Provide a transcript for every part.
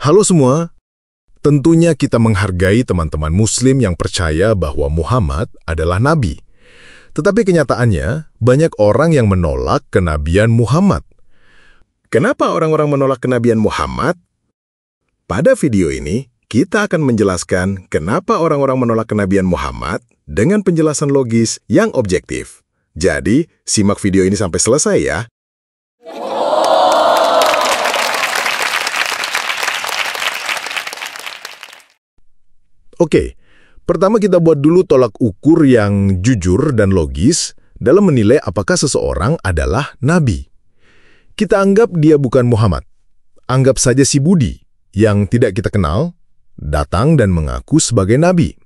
Halo semua, tentunya kita menghargai teman-teman Muslim yang percaya bahwa Muhammad adalah Nabi. Tetapi kenyataannya, banyak orang yang menolak kenabian Muhammad. Kenapa orang-orang menolak kenabian Muhammad? Pada video ini, kita akan menjelaskan kenapa orang-orang menolak kenabian Muhammad dengan penjelasan logis yang objektif. Jadi, simak video ini sampai selesai ya. Oke, pertama kita buat dulu tolak ukur yang jujur dan logis dalam menilai apakah seseorang adalah nabi. Kita anggap dia bukan Muhammad. Anggap saja si Budi, yang tidak kita kenal, datang dan mengaku sebagai nabi.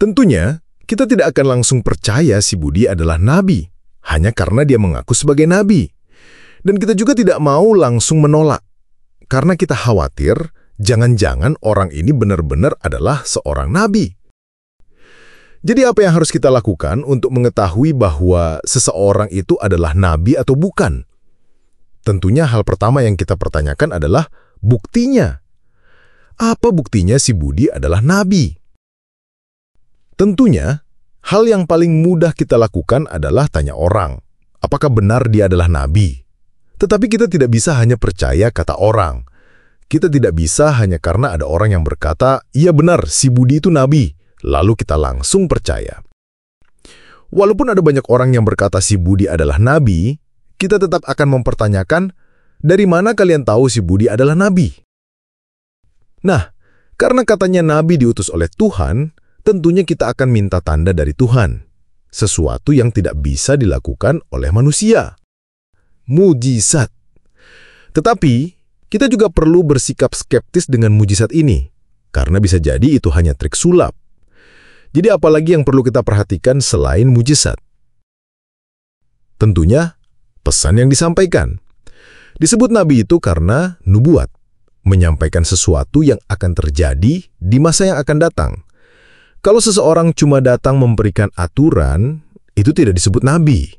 Tentunya, kita tidak akan langsung percaya si Budi adalah nabi, hanya karena dia mengaku sebagai nabi. Dan kita juga tidak mau langsung menolak, karena kita khawatir jangan-jangan orang ini benar-benar adalah seorang nabi. Jadi apa yang harus kita lakukan untuk mengetahui bahwa seseorang itu adalah nabi atau bukan? Tentunya hal pertama yang kita pertanyakan adalah buktinya. Apa buktinya si Budi adalah nabi? Tentunya, hal yang paling mudah kita lakukan adalah tanya orang, apakah benar dia adalah nabi? Tetapi kita tidak bisa hanya percaya kata orang. Kita tidak bisa hanya karena ada orang yang berkata, iya benar, si Budi itu nabi, lalu kita langsung percaya. Walaupun ada banyak orang yang berkata si Budi adalah nabi, kita tetap akan mempertanyakan, dari mana kalian tahu si Budi adalah nabi? Nah, karena katanya nabi diutus oleh Tuhan, tentunya kita akan minta tanda dari Tuhan, sesuatu yang tidak bisa dilakukan oleh manusia. Mujizat. Tetapi, kita juga perlu bersikap skeptis dengan mujizat ini, karena bisa jadi itu hanya trik sulap. Jadi apalagi yang perlu kita perhatikan selain mujizat? Tentunya, pesan yang disampaikan. Disebut nabi itu karena nubuat, menyampaikan sesuatu yang akan terjadi di masa yang akan datang. Kalau seseorang cuma datang memberikan aturan, itu tidak disebut nabi.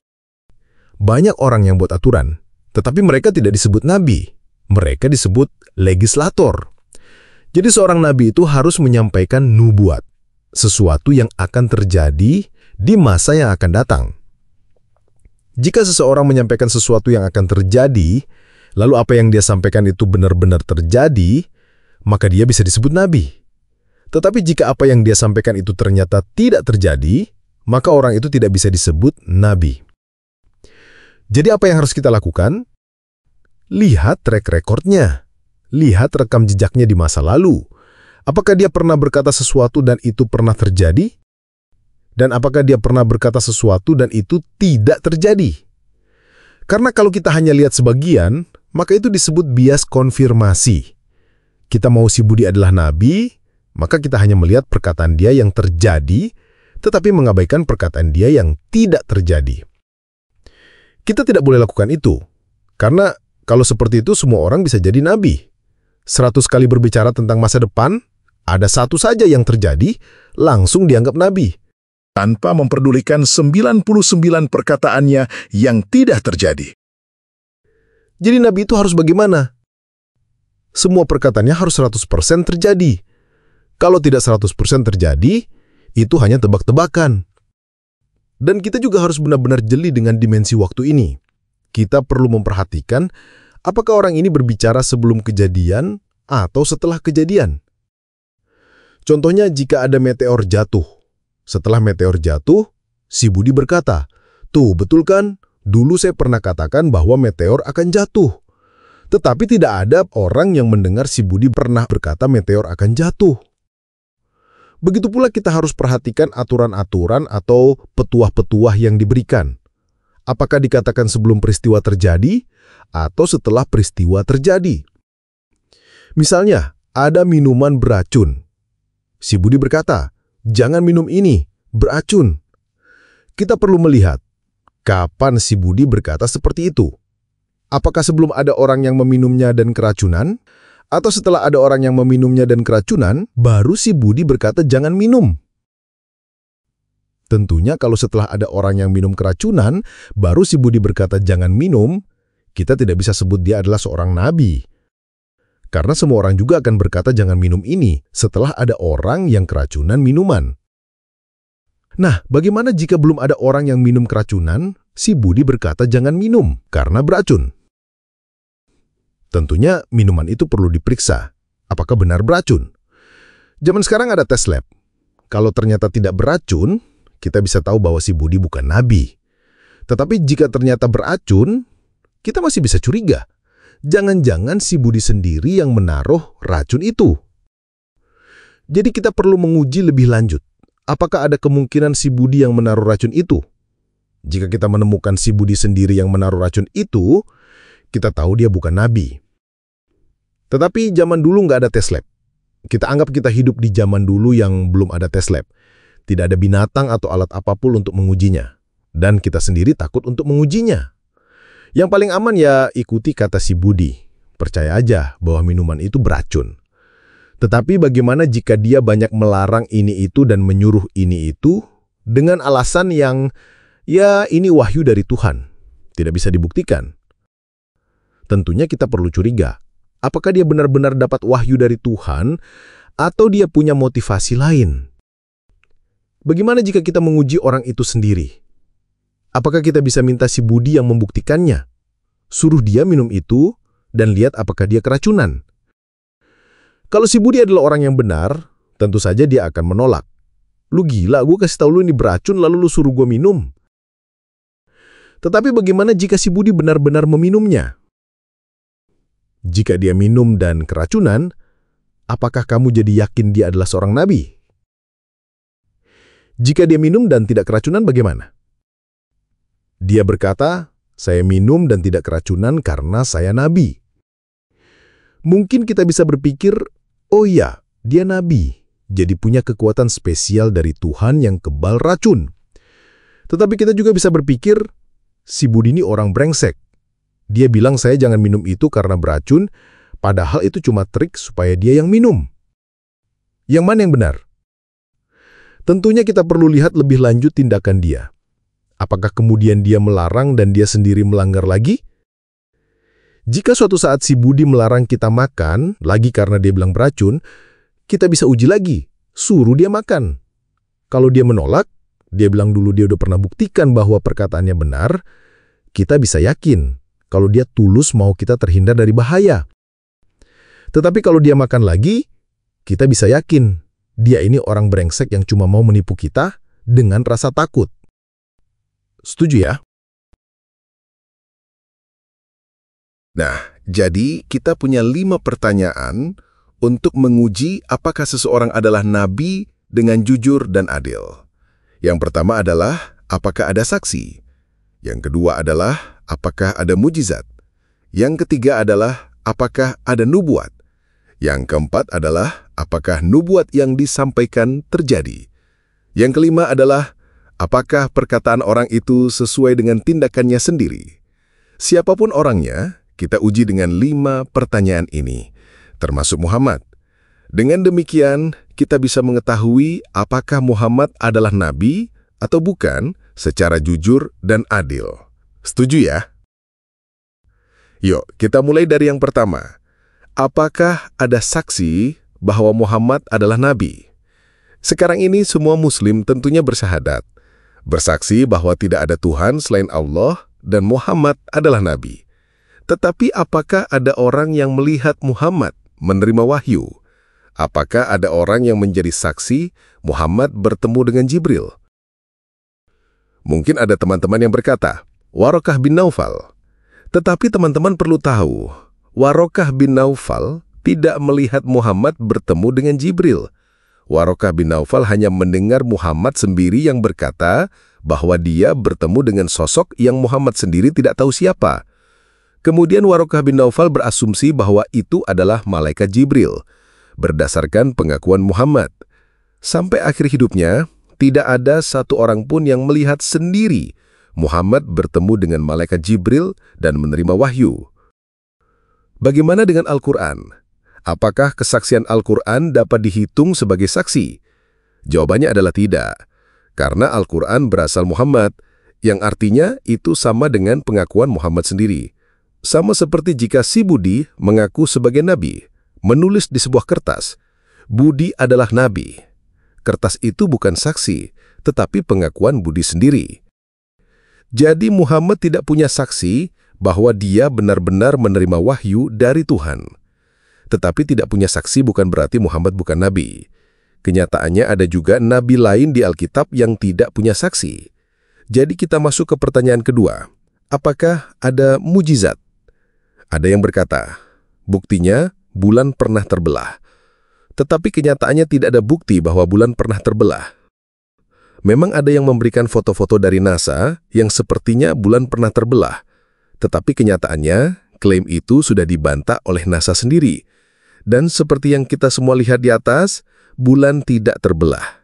Banyak orang yang buat aturan, tetapi mereka tidak disebut nabi. Mereka disebut legislator. Jadi seorang nabi itu harus menyampaikan nubuat, sesuatu yang akan terjadi di masa yang akan datang. Jika seseorang menyampaikan sesuatu yang akan terjadi, lalu apa yang dia sampaikan itu benar-benar terjadi, maka dia bisa disebut nabi. Tetapi jika apa yang dia sampaikan itu ternyata tidak terjadi, maka orang itu tidak bisa disebut nabi. Jadi apa yang harus kita lakukan? Lihat track recordnya. Lihat rekam jejaknya di masa lalu. Apakah dia pernah berkata sesuatu dan itu pernah terjadi? Dan apakah dia pernah berkata sesuatu dan itu tidak terjadi? Karena kalau kita hanya lihat sebagian, maka itu disebut bias konfirmasi. Kita mau si Budi adalah nabi, maka kita hanya melihat perkataan dia yang terjadi, tetapi mengabaikan perkataan dia yang tidak terjadi. Kita tidak boleh lakukan itu, karena kalau seperti itu semua orang bisa jadi nabi. 100 kali berbicara tentang masa depan, ada satu saja yang terjadi, langsung dianggap nabi. Tanpa memperdulikan 99 perkataannya yang tidak terjadi. Jadi nabi itu harus bagaimana? Semua perkataannya harus 100% terjadi. Kalau tidak 100% terjadi, itu hanya tebak-tebakan. Dan kita juga harus benar-benar jeli dengan dimensi waktu ini. Kita perlu memperhatikan apakah orang ini berbicara sebelum kejadian atau setelah kejadian. Contohnya jika ada meteor jatuh. Setelah meteor jatuh, si Budi berkata, tuh betul kan, dulu saya pernah katakan bahwa meteor akan jatuh. Tetapi tidak ada orang yang mendengar si Budi pernah berkata meteor akan jatuh. Begitu pula kita harus perhatikan aturan-aturan atau petuah-petuah yang diberikan. Apakah dikatakan sebelum peristiwa terjadi atau setelah peristiwa terjadi? Misalnya, ada minuman beracun. Si Budi berkata, jangan minum ini, beracun. Kita perlu melihat, kapan si Budi berkata seperti itu? Apakah sebelum ada orang yang meminumnya dan keracunan? Atau setelah ada orang yang meminumnya dan keracunan, baru si Budi berkata jangan minum? Tentunya kalau setelah ada orang yang minum keracunan, baru si Budi berkata jangan minum, kita tidak bisa sebut dia adalah seorang nabi. Karena semua orang juga akan berkata jangan minum ini setelah ada orang yang keracunan minuman. Nah, bagaimana jika belum ada orang yang minum keracunan, si Budi berkata jangan minum karena beracun? Tentunya minuman itu perlu diperiksa. Apakah benar beracun? Zaman sekarang ada tes lab. Kalau ternyata tidak beracun, kita bisa tahu bahwa si Budi bukan nabi. Tetapi jika ternyata beracun, kita masih bisa curiga. Jangan-jangan si Budi sendiri yang menaruh racun itu. Jadi kita perlu menguji lebih lanjut. Apakah ada kemungkinan si Budi yang menaruh racun itu? Jika kita menemukan si Budi sendiri yang menaruh racun itu, kita tahu dia bukan nabi. Tetapi zaman dulu nggak ada tes lab. Kita anggap kita hidup di zaman dulu yang belum ada tes lab. Tidak ada binatang atau alat apapun untuk mengujinya. Dan kita sendiri takut untuk mengujinya. Yang paling aman ya ikuti kata si Budi. Percaya aja bahwa minuman itu beracun. Tetapi bagaimana jika dia banyak melarang ini itu dan menyuruh ini itu dengan alasan yang ya ini wahyu dari Tuhan. Tidak bisa dibuktikan. Tentunya kita perlu curiga. Apakah dia benar-benar dapat wahyu dari Tuhan atau dia punya motivasi lain? Bagaimana jika kita menguji orang itu sendiri? Apakah kita bisa minta si Budi yang membuktikannya? Suruh dia minum itu dan lihat apakah dia keracunan. Kalau si Budi adalah orang yang benar, tentu saja dia akan menolak. Lu gila, gue kasih tahu lu ini beracun lalu lu suruh gue minum. Tetapi bagaimana jika si Budi benar-benar meminumnya? Jika dia minum dan keracunan, apakah kamu jadi yakin dia adalah seorang nabi? Jika dia minum dan tidak keracunan bagaimana? Dia berkata, saya minum dan tidak keracunan karena saya nabi. Mungkin kita bisa berpikir, oh ya, dia nabi, jadi punya kekuatan spesial dari Tuhan yang kebal racun. Tetapi kita juga bisa berpikir, si Budi ini orang brengsek. Dia bilang saya jangan minum itu karena beracun, padahal itu cuma trik supaya dia yang minum. Yang mana yang benar? Tentunya kita perlu lihat lebih lanjut tindakan dia. Apakah kemudian dia melarang dan dia sendiri melanggar lagi? Jika suatu saat si Budi melarang kita makan, lagi karena dia bilang beracun, kita bisa uji lagi, suruh dia makan. Kalau dia menolak, dia bilang dulu dia udah pernah buktikan bahwa perkataannya benar, kita bisa yakin kalau dia tulus mau kita terhindar dari bahaya. Tetapi kalau dia makan lagi, kita bisa yakin dia ini orang brengsek yang cuma mau menipu kita dengan rasa takut. Setuju ya? Nah, jadi kita punya 5 pertanyaan untuk menguji apakah seseorang adalah nabi dengan jujur dan adil. Yang pertama adalah, apakah ada saksi? Yang kedua adalah, apakah ada mujizat? Yang ketiga adalah, apakah ada nubuat? Yang keempat adalah, apakah nubuat yang disampaikan terjadi? Yang kelima adalah, apakah perkataan orang itu sesuai dengan tindakannya sendiri? Siapapun orangnya, kita uji dengan 5 pertanyaan ini, termasuk Muhammad. Dengan demikian, kita bisa mengetahui apakah Muhammad adalah nabi atau bukan secara jujur dan adil. Setuju ya? Yuk, kita mulai dari yang pertama. Apakah ada saksi bahwa Muhammad adalah nabi? Sekarang ini semua muslim tentunya bersyahadat, bersaksi bahwa tidak ada Tuhan selain Allah dan Muhammad adalah nabi. Tetapi apakah ada orang yang melihat Muhammad menerima wahyu? Apakah ada orang yang menjadi saksi Muhammad bertemu dengan Jibril? Mungkin ada teman-teman yang berkata, Warokah bin Naufal. Tetapi teman-teman perlu tahu, Warokah bin Naufal tidak melihat Muhammad bertemu dengan Jibril. Warokah bin Naufal hanya mendengar Muhammad sendiri yang berkata bahwa dia bertemu dengan sosok yang Muhammad sendiri tidak tahu siapa. Kemudian Warokah bin Naufal berasumsi bahwa itu adalah malaikat Jibril, berdasarkan pengakuan Muhammad. Sampai akhir hidupnya, tidak ada satu orang pun yang melihat sendiri Muhammad bertemu dengan malaikat Jibril dan menerima wahyu. Bagaimana dengan Al-Quran? Apakah kesaksian Al-Quran dapat dihitung sebagai saksi? Jawabannya adalah tidak, karena Al-Quran berasal Muhammad, yang artinya itu sama dengan pengakuan Muhammad sendiri. Sama seperti jika si Budi mengaku sebagai nabi, menulis di sebuah kertas, Budi adalah nabi. Kertas itu bukan saksi, tetapi pengakuan Budi sendiri. Jadi Muhammad tidak punya saksi bahwa dia benar-benar menerima wahyu dari Tuhan. Tetapi tidak punya saksi bukan berarti Muhammad bukan nabi. Kenyataannya ada juga nabi lain di Alkitab yang tidak punya saksi. Jadi kita masuk ke pertanyaan kedua. Apakah ada mujizat? Ada yang berkata, buktinya bulan pernah terbelah. Tetapi kenyataannya tidak ada bukti bahwa bulan pernah terbelah. Memang ada yang memberikan foto-foto dari NASA yang sepertinya bulan pernah terbelah. Tetapi kenyataannya, klaim itu sudah dibantah oleh NASA sendiri. Dan seperti yang kita semua lihat di atas, bulan tidak terbelah.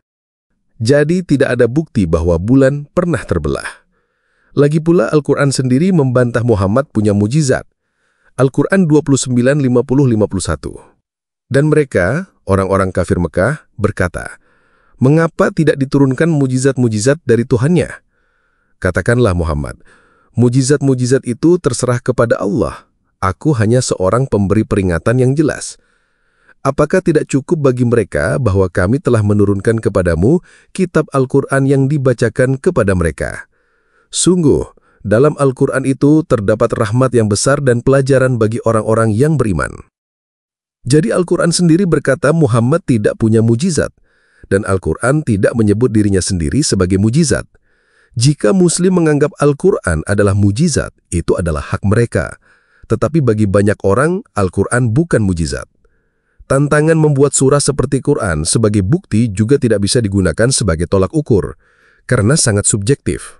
Jadi tidak ada bukti bahwa bulan pernah terbelah. Lagi pula Al-Quran sendiri membantah Muhammad punya mujizat. Al-Quran 29:50-51. Dan mereka, orang-orang kafir Mekah, berkata, mengapa tidak diturunkan mujizat-mujizat dari Tuhannya? Katakanlah Muhammad, mujizat-mujizat itu terserah kepada Allah. Aku hanya seorang pemberi peringatan yang jelas. Apakah tidak cukup bagi mereka bahwa kami telah menurunkan kepadamu kitab Al-Quran yang dibacakan kepada mereka? Sungguh, dalam Al-Quran itu terdapat rahmat yang besar dan pelajaran bagi orang-orang yang beriman. Jadi Al-Quran sendiri berkata Muhammad tidak punya mujizat, dan Al-Quran tidak menyebut dirinya sendiri sebagai mujizat. Jika Muslim menganggap Al-Quran adalah mujizat, itu adalah hak mereka. Tetapi bagi banyak orang, Al-Quran bukan mujizat. Tantangan membuat surah seperti Quran sebagai bukti juga tidak bisa digunakan sebagai tolak ukur, karena sangat subjektif.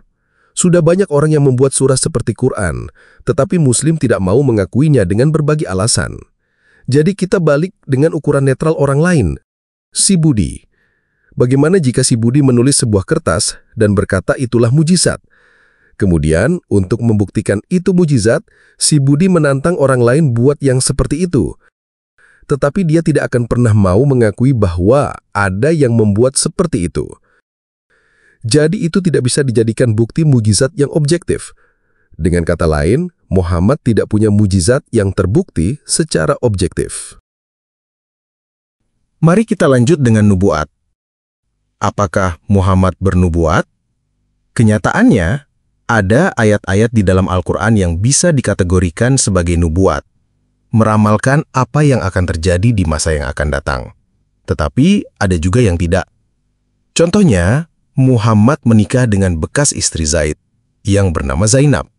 Sudah banyak orang yang membuat surah seperti Quran, tetapi Muslim tidak mau mengakuinya dengan berbagai alasan. Jadi kita balik dengan ukuran netral orang lain, si Budi. Bagaimana jika si Budi menulis sebuah kertas dan berkata itulah mujizat? Kemudian, untuk membuktikan itu mujizat, si Budi menantang orang lain buat yang seperti itu. Tetapi dia tidak akan pernah mau mengakui bahwa ada yang membuat seperti itu. Jadi itu tidak bisa dijadikan bukti mujizat yang objektif. Dengan kata lain, Muhammad tidak punya mujizat yang terbukti secara objektif. Mari kita lanjut dengan nubuat. Apakah Muhammad bernubuat? Kenyataannya, ada ayat-ayat di dalam Al-Quran yang bisa dikategorikan sebagai nubuat, meramalkan apa yang akan terjadi di masa yang akan datang. Tetapi ada juga yang tidak. Contohnya, Muhammad menikah dengan bekas istri Zaid, yang bernama Zainab.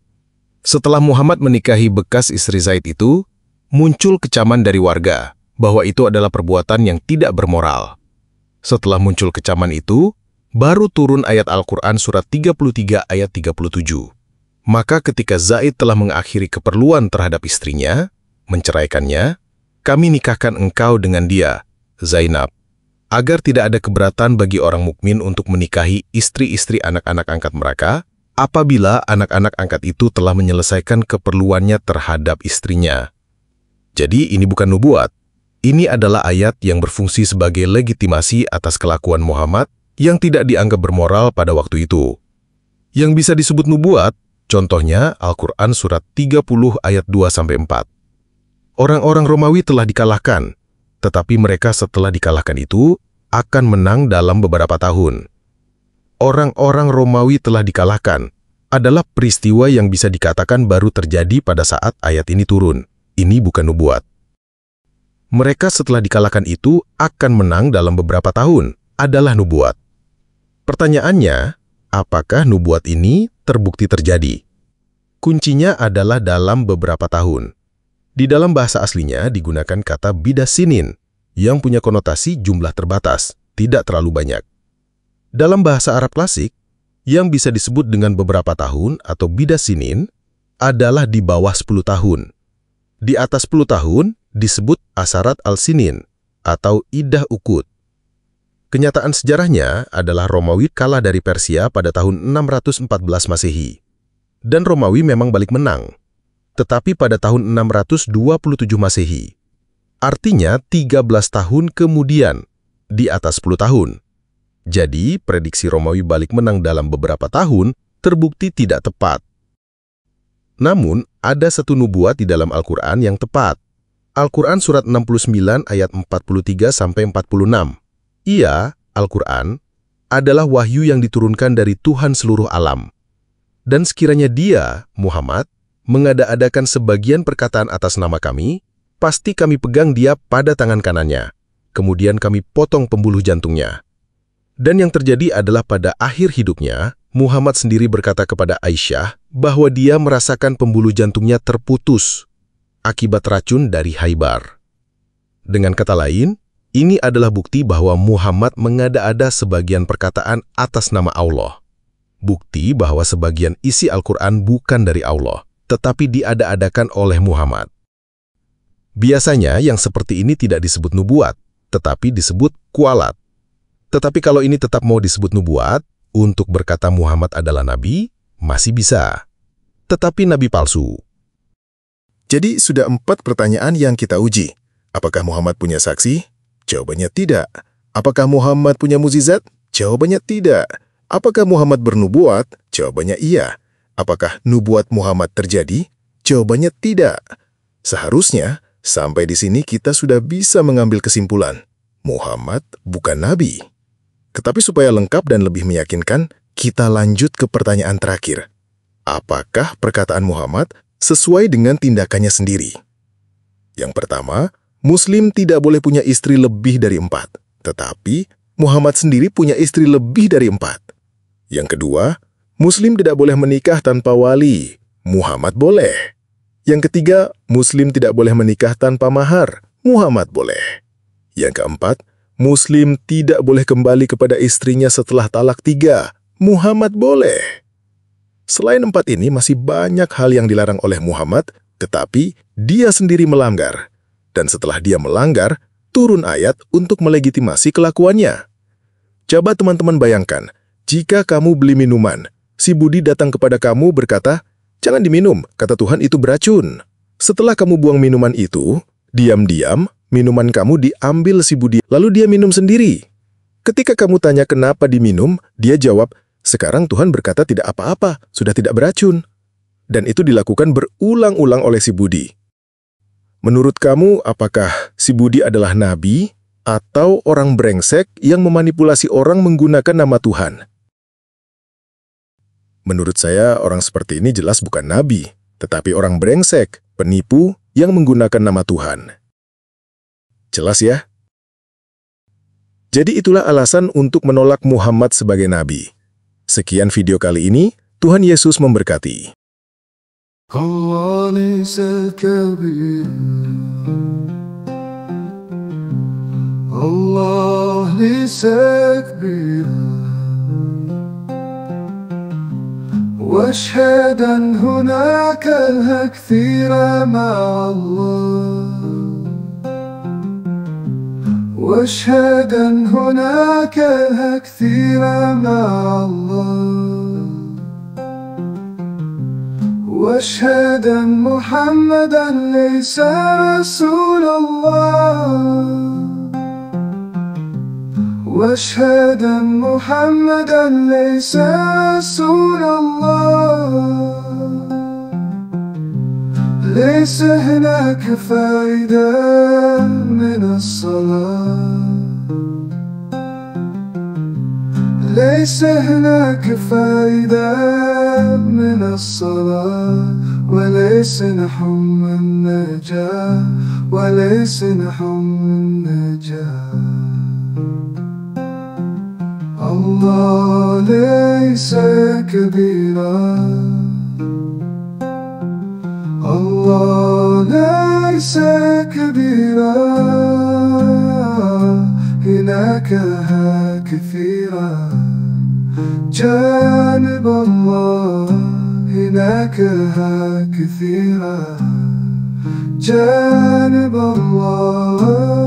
Setelah Muhammad menikahi bekas istri Zaid itu, muncul kecaman dari warga bahwa itu adalah perbuatan yang tidak bermoral. Setelah muncul kecaman itu, baru turun ayat Al-Quran surat 33 ayat 37. Maka ketika Zaid telah mengakhiri keperluan terhadap istrinya, menceraikannya, kami nikahkan engkau dengan dia, Zainab, agar tidak ada keberatan bagi orang mukmin untuk menikahi istri-istri anak-anak angkat mereka, apabila anak-anak angkat itu telah menyelesaikan keperluannya terhadap istrinya. Jadi ini bukan nubuat. Ini adalah ayat yang berfungsi sebagai legitimasi atas kelakuan Muhammad yang tidak dianggap bermoral pada waktu itu. Yang bisa disebut nubuat, contohnya Al-Quran surat 30 ayat 2-4. Orang-orang Romawi telah dikalahkan, tetapi mereka setelah dikalahkan itu akan menang dalam beberapa tahun. Orang-orang Romawi telah dikalahkan adalah peristiwa yang bisa dikatakan baru terjadi pada saat ayat ini turun. Ini bukan nubuat. Mereka setelah dikalahkan itu akan menang dalam beberapa tahun adalah nubuat. Pertanyaannya, apakah nubuat ini terbukti terjadi? Kuncinya adalah dalam beberapa tahun. Di dalam bahasa aslinya digunakan kata bidasinin, yang punya konotasi jumlah terbatas, tidak terlalu banyak. Dalam bahasa Arab klasik, yang bisa disebut dengan beberapa tahun atau bidasinin adalah di bawah 10 tahun. Di atas 10 tahun disebut asarat al-sinin atau idah ukut. Kenyataan sejarahnya adalah Romawi kalah dari Persia pada tahun 614 Masehi. Dan Romawi memang balik menang. Tetapi pada tahun 627 Masehi. Artinya 13 tahun kemudian, di atas 10 tahun. Jadi, prediksi Romawi balik menang dalam beberapa tahun terbukti tidak tepat. Namun, ada satu nubuat di dalam Al-Quran yang tepat. Al-Quran Surat 69 ayat 43-46. Ia, Al-Quran, adalah wahyu yang diturunkan dari Tuhan seluruh alam. Dan sekiranya dia, Muhammad, mengada-adakan sebagian perkataan atas nama kami, pasti kami pegang dia pada tangan kanannya. Kemudian kami potong pembuluh jantungnya. Dan yang terjadi adalah pada akhir hidupnya, Muhammad sendiri berkata kepada Aisyah bahwa dia merasakan pembuluh jantungnya terputus akibat racun dari Khaybar. Dengan kata lain, ini adalah bukti bahwa Muhammad mengada-ada sebagian perkataan atas nama Allah. Bukti bahwa sebagian isi Al-Quran bukan dari Allah, tetapi diada-adakan oleh Muhammad. Biasanya yang seperti ini tidak disebut nubuat, tetapi disebut kualat. Tetapi kalau ini tetap mau disebut nubuat, untuk berkata Muhammad adalah nabi, masih bisa. Tetapi nabi palsu. Jadi sudah 4 pertanyaan yang kita uji. Apakah Muhammad punya saksi? Jawabannya tidak. Apakah Muhammad punya mukjizat? Jawabannya tidak. Apakah Muhammad bernubuat? Jawabannya iya. Apakah nubuat Muhammad terjadi? Jawabannya tidak. Seharusnya, sampai di sini kita sudah bisa mengambil kesimpulan. Muhammad bukan nabi. Tetapi supaya lengkap dan lebih meyakinkan, kita lanjut ke pertanyaan terakhir. Apakah perkataan Muhammad sesuai dengan tindakannya sendiri? Yang pertama, Muslim tidak boleh punya istri lebih dari 4. Tetapi, Muhammad sendiri punya istri lebih dari 4. Yang kedua, Muslim tidak boleh menikah tanpa wali. Muhammad boleh. Yang ketiga, Muslim tidak boleh menikah tanpa mahar. Muhammad boleh. Yang keempat, Muslim tidak boleh kembali kepada istrinya setelah talak 3. Muhammad boleh. Selain 4 ini, masih banyak hal yang dilarang oleh Muhammad, tetapi dia sendiri melanggar. Dan setelah dia melanggar, turun ayat untuk melegitimasi kelakuannya. Coba teman-teman bayangkan, jika kamu beli minuman, si Budi datang kepada kamu berkata, "Jangan diminum, kata Tuhan itu beracun." Setelah kamu buang minuman itu, diam-diam, minuman kamu diambil si Budi, lalu dia minum sendiri. Ketika kamu tanya kenapa diminum, dia jawab, "Sekarang Tuhan berkata tidak apa-apa, sudah tidak beracun." Dan itu dilakukan berulang-ulang oleh si Budi. Menurut kamu, apakah si Budi adalah nabi atau orang brengsek yang memanipulasi orang menggunakan nama Tuhan? Menurut saya, orang seperti ini jelas bukan nabi, tetapi orang brengsek, penipu yang menggunakan nama Tuhan. Jelas ya? Jadi itulah alasan untuk menolak Muhammad sebagai nabi. Sekian video kali ini, Tuhan Yesus memberkati. Allah laysa kabir, Allah laysa kabir, واشهد أن هناك الكثير مع الله، واشهد أن هناك الكثير مع الله، واشهد أن محمدا ليس رسول الله، واشهد أن محمدا ليس رسول الله. ليس هناك فائدة من الصلاة، ليس هناك فائدة من الصلاة، وليس نحم النجاة، وليس نحم النجاة. الله ليس كبيرا، الله ليس كبيرا، هناك كثيرا، جانب الله هناك كثيرا، جانب الله